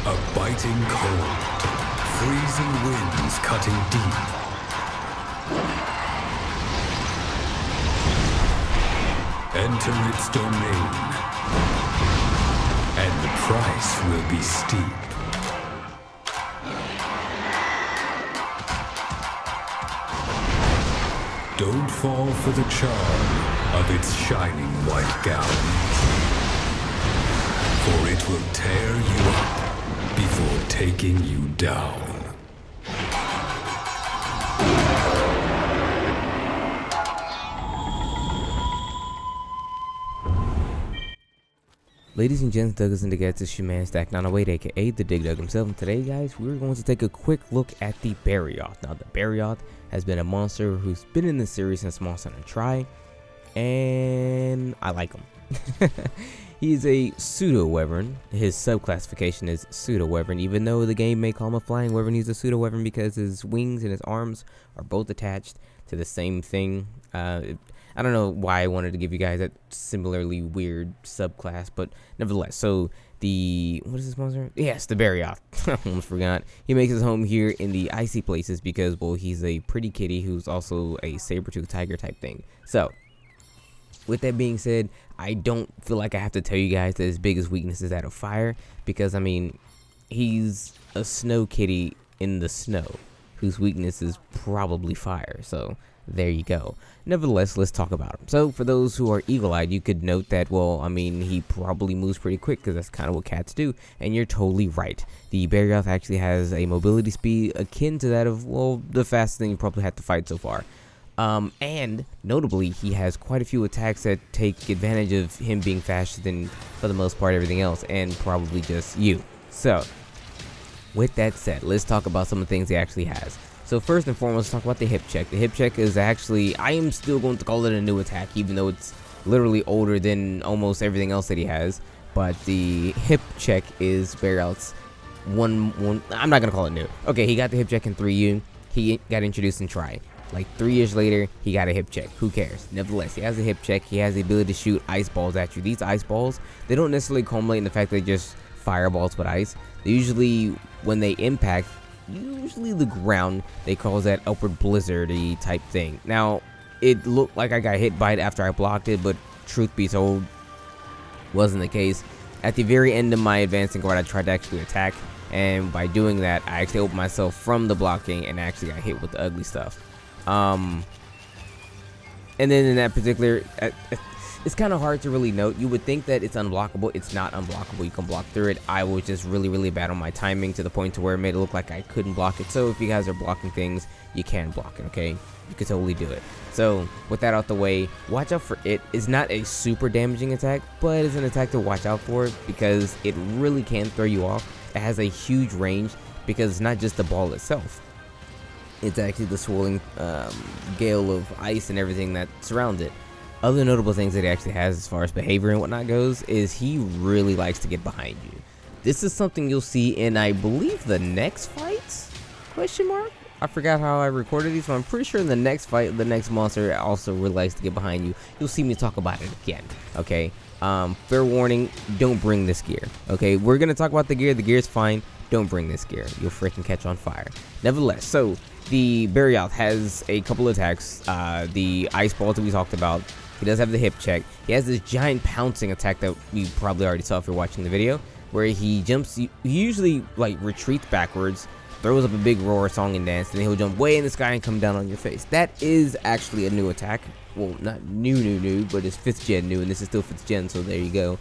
A biting cold, freezing winds cutting deep. Enter its domain, and the price will be steep. Don't fall for the charm of its shining white gown, for it will tear you up before taking you down. Ladies and gents, Douglas and the Gats, it's your man Stack 908, aka the Dig Dug himself. And today, guys, we're going to take a quick look at the Barioth. Now, the Barioth has been a monster who's been in the series since Monster Hunter Tri, and I like him. He's a pseudo-wyvern. His subclassification is pseudo-wyvern, even though the game may call him a flying wyvern. He's a pseudo-wyvern because his wings and his arms are both attached to the same thing. I don't know why I wanted to give you guys that similarly weird subclass, but nevertheless, so what is this monster? Yes, the Barioth. I almost forgot. He makes his home here in the icy places because, well, he's a pretty kitty who's also a saber-toothed tiger type thing. So, with that being said, I don't feel like I have to tell you guys that his biggest weakness is that of fire, because, I mean, he's a snow kitty in the snow, whose weakness is probably fire, so there you go. Nevertheless, let's talk about him. So, for those who are eagle-eyed, you could note that, well, I mean, he probably moves pretty quick, because that's kind of what cats do, and you're totally right. The Barioth actually has a mobility speed akin to that of, well, the fastest thing you probably had to fight so far. And, notably, he has quite a few attacks that take advantage of him being faster than, for the most part, everything else, and probably just you. So, with that said, let's talk about some of the things he actually has. So first and foremost, let's talk about the hip check. The hip check is actually, I am still going to call it a new attack, even though it's literally older than almost everything else that he has. But the hip check is Barioth's one. I'm not going to call it new. Okay, he got the hip check in 3U. He got introduced in Tri. Like 3 years later, he got a hip check. Who cares? Nevertheless, he has a hip check. He has the ability to shoot ice balls at you. These ice balls, they don't necessarily culminate in the fact that they're just fireballs with ice. They usually, when they impact, usually the ground, they cause that upward blizzard-y type thing. Now, it looked like I got hit by it after I blocked it, but truth be told, wasn't the case. At the very end of my advancing guard, I tried to actually attack, and by doing that, I actually opened myself from the blocking and actually got hit with the ugly stuff. And then in that particular, it's kind of hard to really note. You would think that it's unblockable. It's not unblockable. You can block through it. I was just really bad on my timing to the point to where it made it look like I couldn't block it. So if you guys are blocking things, you can block it, okay? You can totally do it. So with that out the way, watch out for it. It's not a super damaging attack, but it's an attack to watch out for because it really can throw you off. It has a huge range because it's not just the ball itself. It's actually the swirling gale of ice and everything that surrounds it. Other notable things that he actually has as far as behavior and whatnot goes is he really likes to get behind you. This is something you'll see in, I believe, the next fight? Question mark? I forgot how I recorded these, but I'm pretty sure in the next fight, the next monster also really likes to get behind you. You'll see me talk about it again, okay? Fair warning, don't bring this gear, okay? We're going to talk about the gear. The gear's fine. Don't bring this gear. You'll freaking catch on fire. Nevertheless, so the Barioth has a couple attacks. The ice balls that we talked about. He does have the hip check. He has this giant pouncing attack that you probably already saw if you're watching the video, where he jumps, he usually like retreats backwards, throws up a big roar, song and dance, and then he'll jump way in the sky and come down on your face. That is actually a new attack. Well, not new, but it's 5th gen new, and this is still 5th gen, so there you go.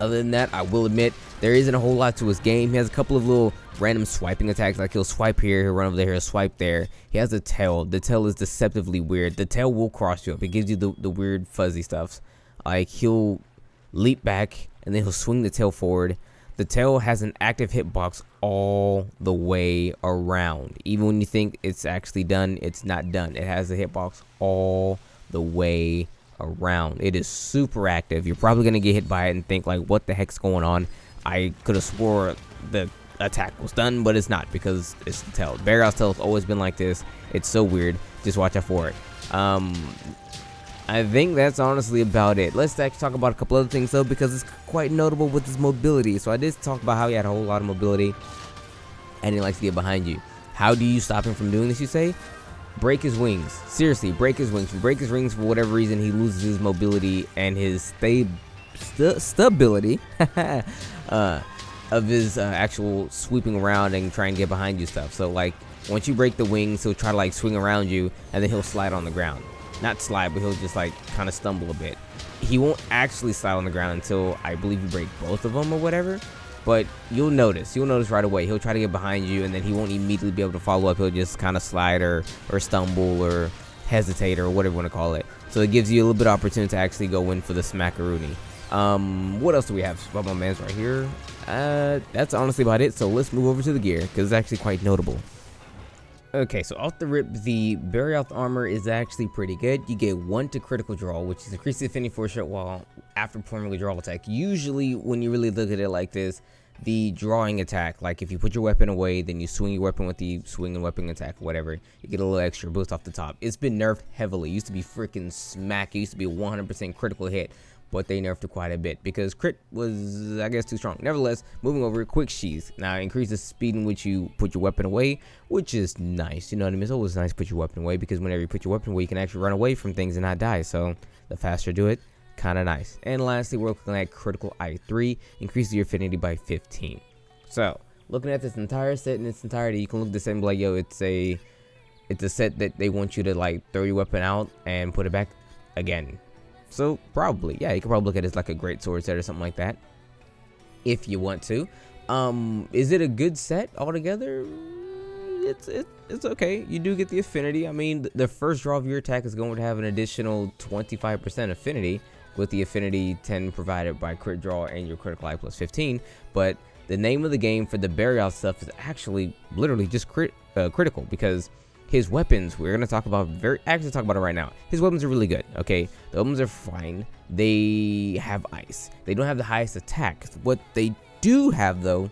Other than that, I will admit, there isn't a whole lot to his game. He has a couple of little random swiping attacks, like he'll swipe here, he'll run over there, he'll swipe there. He has a tail. The tail is deceptively weird. The tail will cross you up. It gives you the weird fuzzy stuff. Like, he'll leap back, and then he'll swing the tail forward. The tail has an active hitbox all the way around. Even when you think it's actually done, it's not done. It has a hitbox all the way around. It is super active. You're probably going to get hit by it and think, like, what the heck's going on? I could have swore the attack was done, but it's not, because it's the tail. Barioth's tail has always been like this. It's so weird. Just watch out for it. I think that's honestly about it. Let's actually talk about a couple other things though, because it's quite notable with his mobility. So I did talk about how he had a whole lot of mobility and he likes to get behind you. How do you stop him from doing this, you say? Break his wings. Seriously, break his wings. If you break his wings for whatever reason, he loses his mobility and his stability of his actual sweeping around and trying to get behind you stuff. So like once you break the wings, he'll try to like swing around you and then he'll slide on the ground. Not slide, but he'll just like kind of stumble a bit. He won't actually slide on the ground until I believe you break both of them or whatever. But you'll notice right away. He'll try to get behind you and then he won't immediately be able to follow up. He'll just kind of slide or stumble or hesitate or whatever you want to call it. So it gives you a little bit of opportunity to actually go in for the smackaroonie. What else do we have? Spot my man's right here. That's honestly about it. So let's move over to the gear because it's actually quite notable. Okay, so off the rip, the Barioth armor is actually pretty good. You get 1 to critical draw, which is increase the affinity for a short while after performing a draw attack. Usually, when you really look at it like this, the drawing attack, like if you put your weapon away, then you swing your weapon with the swing and weapon attack, whatever, you get a little extra boost off the top. It's been nerfed heavily. It used to be freaking smack. It used to be a 100% critical hit, but they nerfed it quite a bit because crit was, I guess, too strong. Nevertheless, moving over, quick sheath. Now, increase the speed in which you put your weapon away, which is nice. You know what I mean? It's always nice to put your weapon away because whenever you put your weapon away, you can actually run away from things and not die. So the faster you do it, kind of nice. And lastly, we're looking at critical I3, increase your affinity by 15. So looking at this entire set in its entirety, you can look at this and be like, yo, it's a set that they want you to like throw your weapon out and put it back again. So probably, yeah, you can probably look at it as like a great sword set or something like that, if you want to. Is it a good set altogether? It's okay. You do get the affinity. I mean, the first draw of your attack is going to have an additional 25% affinity with the affinity 10 provided by crit draw and your critical eye plus 15. But the name of the game for the Barioth stuff is actually literally just critical because his weapons, we're going to talk about actually talk about it right now. His weapons are really good, okay? The weapons are fine. They have ice. They don't have the highest attack. What they do have, though,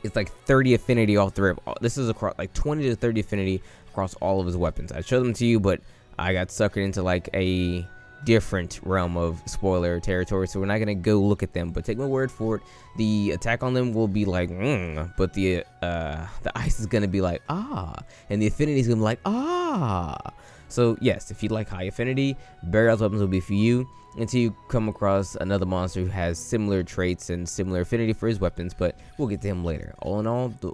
is like 30 affinity off the rip. This is across like 20 to 30 affinity across all of his weapons. I'd show them to you, but I got suckered into like a different realm of spoiler territory, so we're not gonna go look at them, but take my word for it. The attack on them will be like but the ice is gonna be like and the affinity is gonna be like So yes, if you like high affinity, Barioth's weapons will be for you until you come across another monster who has similar traits and similar affinity for his weapons, but we'll get to him later. All in all, the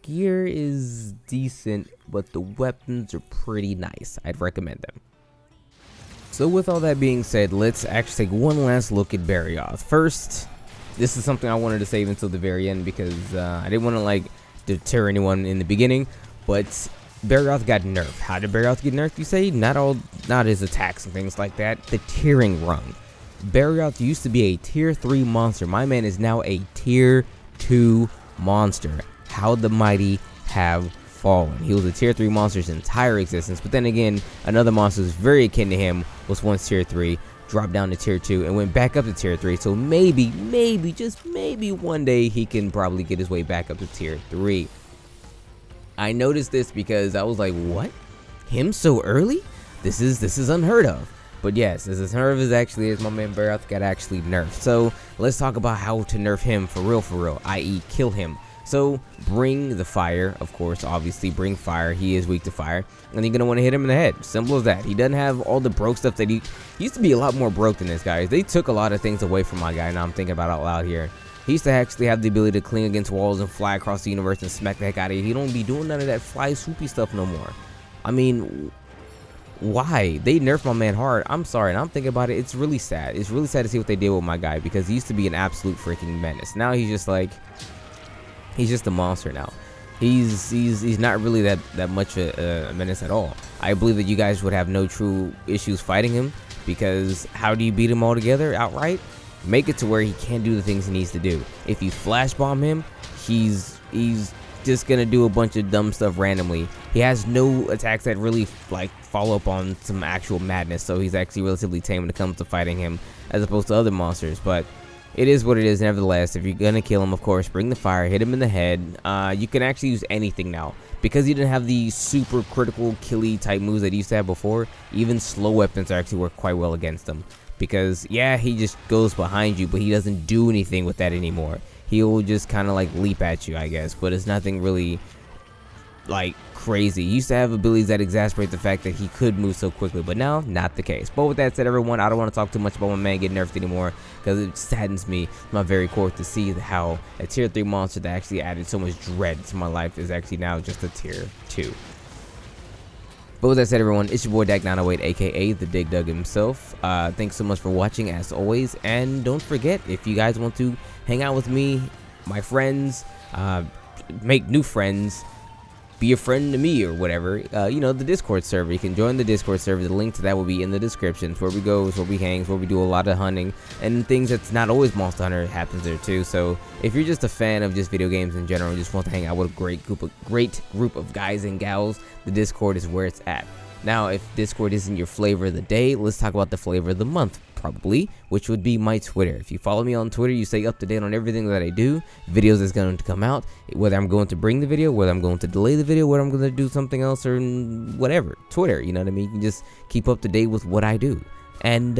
gear is decent, but the weapons are pretty nice. I'd recommend them. So with all that being said, let's actually take one last look at Barioth. First, this is something I wanted to save until the very end because I didn't want to like deter anyone in the beginning, but Barioth got nerfed. How did Barioth get nerfed, you say? Not his attacks and things like that. The tearing run. Barioth used to be a tier 3 monster. My man is now a tier 2 monster. How the mighty have fallen. He was a tier 3 monster's entire existence, but then again, another monster who's very akin to him was once tier 3, dropped down to tier 2, and went back up to tier 3. So maybe, just maybe one day he can probably get his way back up to tier 3. I noticed this because I was like, what? Him so early? This is unheard of. But yes, as unheard of as actually is, my man Barioth got actually nerfed. So let's talk about how to nerf him for real, i.e. kill him. So bring the fire, of course, obviously bring fire. He is weak to fire, and you're gonna want to hit him in the head. Simple as that. He doesn't have all the broke stuff that he used to be. A lot more broke than this guy. They took a lot of things away from my guy. Now I'm thinking about it out loud here. He used to actually have the ability to cling against walls and fly across the universe and smack the heck out of you. He don't be doing none of that fly swoopy stuff no more. I mean, why? They nerfed my man hard. I'm sorry, and I'm thinking about it. It's really sad. It's really sad to see what they did with my guy because he used to be an absolute freaking menace. Now he's just like, he's just a monster now. He's not really that much a menace at all. I believe that you guys would have no true issues fighting him because how do you beat him all together outright? Make it to where he can't do the things he needs to do. If you flash bomb him, he's just gonna do a bunch of dumb stuff randomly. He has no attacks that really like follow up on some actual madness, so he's actually relatively tame when it comes to fighting him as opposed to other monsters. But it is what it is. Nevertheless, if you're gonna kill him, of course, bring the fire, hit him in the head. You can actually use anything now because you didn't have the super critical killy type moves that you used to have before. Even slow weapons actually work quite well against him because yeah, he just goes behind you, but he doesn't do anything with that anymore. He'll just kind of like leap at you, I guess, but it's nothing really like crazy. He used to have abilities that exasperate the fact that he could move so quickly, but now not the case. But with that said, everyone, I don't want to talk too much about my man getting nerfed anymore because it saddens me to my very core to see how a tier 3 monster that actually added so much dread to my life is actually now just a tier 2. But with that said, everyone, it's your boy Dak908, aka the Dig Dug himself. Thanks so much for watching as always, and don't forget, if you guys want to hang out with me, my friends, make new friends, be a friend to me or whatever, you know, the Discord server. You can join the Discord server. The link to that will be in the description. It's where we go, it's where we hang, it's where we do a lot of hunting and things that's not always Monster Hunter happens there too. So if you're just a fan of just video games in general and just want to hang out with a great group of guys and gals, the Discord is where it's at. Now, if Discord isn't your flavor of the day, let's talk about the flavor of the month, probably, which would be my Twitter. If you follow me on Twitter, you stay up to date on everything that I do, videos that's going to come out, whether I'm going to bring the video, whether I'm going to delay the video, whether I'm going to do something else or whatever. Twitter, you know what I mean? You can just keep up to date with what I do. And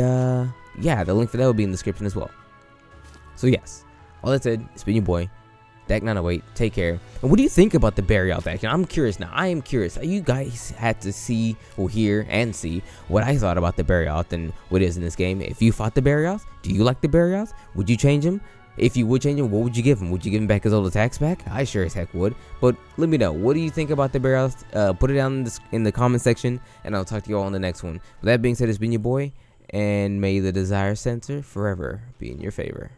yeah, the link for that will be in the description as well. So yes, all that said, it's been your boy Dak908. Take care. And what do you think about the Barioth action? I'm curious now. I am curious. You guys had to see or hear and see what I thought about the Barioth and what is in this game. If you fought the Barioth, do you like the Barioth? Would you change him? If you would change him, what would you give him? Would you give him back his old attacks back? I sure as heck would. But let me know. What do you think about the Barioth? Put it down in the comment section, and I'll talk to you all in the next one. With that being said, it's been your boy, and may the desire sensor forever be in your favor.